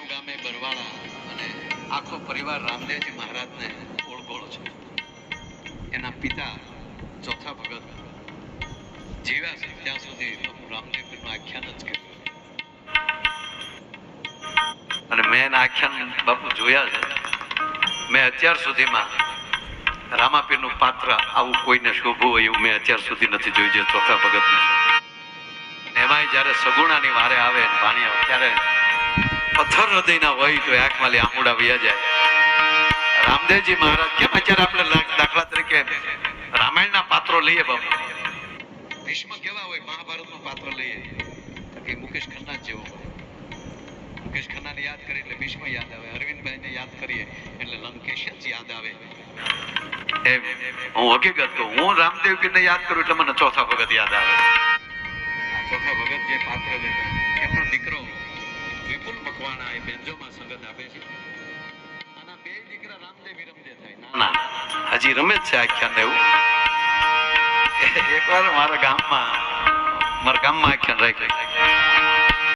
એનું ગામે બરવાળા અને આખો પરિવાર રામદેવજી મહારાજને ઓળખોળ છે. એના પિતા ચોથા ભગત જીવ્યા છે ત્યાં સુધી હું રામદેવજીનું આખ્યાન જ કર્યું અને મેં એના આખ્યાન બાપુ જોયા છે. મેં અત્યાર સુધીમાં રામાપીરનું પાત્ર આવું કોઈને શોભવું હોય એવું મેં અત્યાર સુધી નથી જોયું જે ચોથા ભગતને. એમાંય જ્યારે સગુણાની વારે આવે પાણી આવે ત્યારે પથ્થર હૃદયના હોય તો આંખમાં આંખુડા વયા જાય. રામદેવજી મહારાજ કેમ અત્યારે આપણે દાખલા તરીકે રામાયણના પાત્રો લઈએ બાપુ, ભીષ્મ કેવા હોય, મહાભારતનું પાત્ર લઈએ કે મુકેશ ખન્ના જેવો હોય. મુકેશ ખન્નાને યાદ કરીએ એટલે ભીષ્મ યાદ આવે, અરવિંદભાઈને યાદ કરીએ એટલે લંકેશ જ યાદ આવે. એમ હું હકીકત કહું, હું રામદેવજીને યાદ કરું એટલે મને ચોથા ભગત યાદ આવે. આ ચોથા ભગત જે પાત્ર લેતા એમનો દીકરો વિપુલ મકવાણા એ બેન્જોમાં સંગત આપે છે. આના બે દીકરા રામદેવ વિરમદેવ થાય ના હજી રમે જ છે આખ્યાન એવું. એકવાર મારા ગામમાં આખ્યાન રાખ્યું.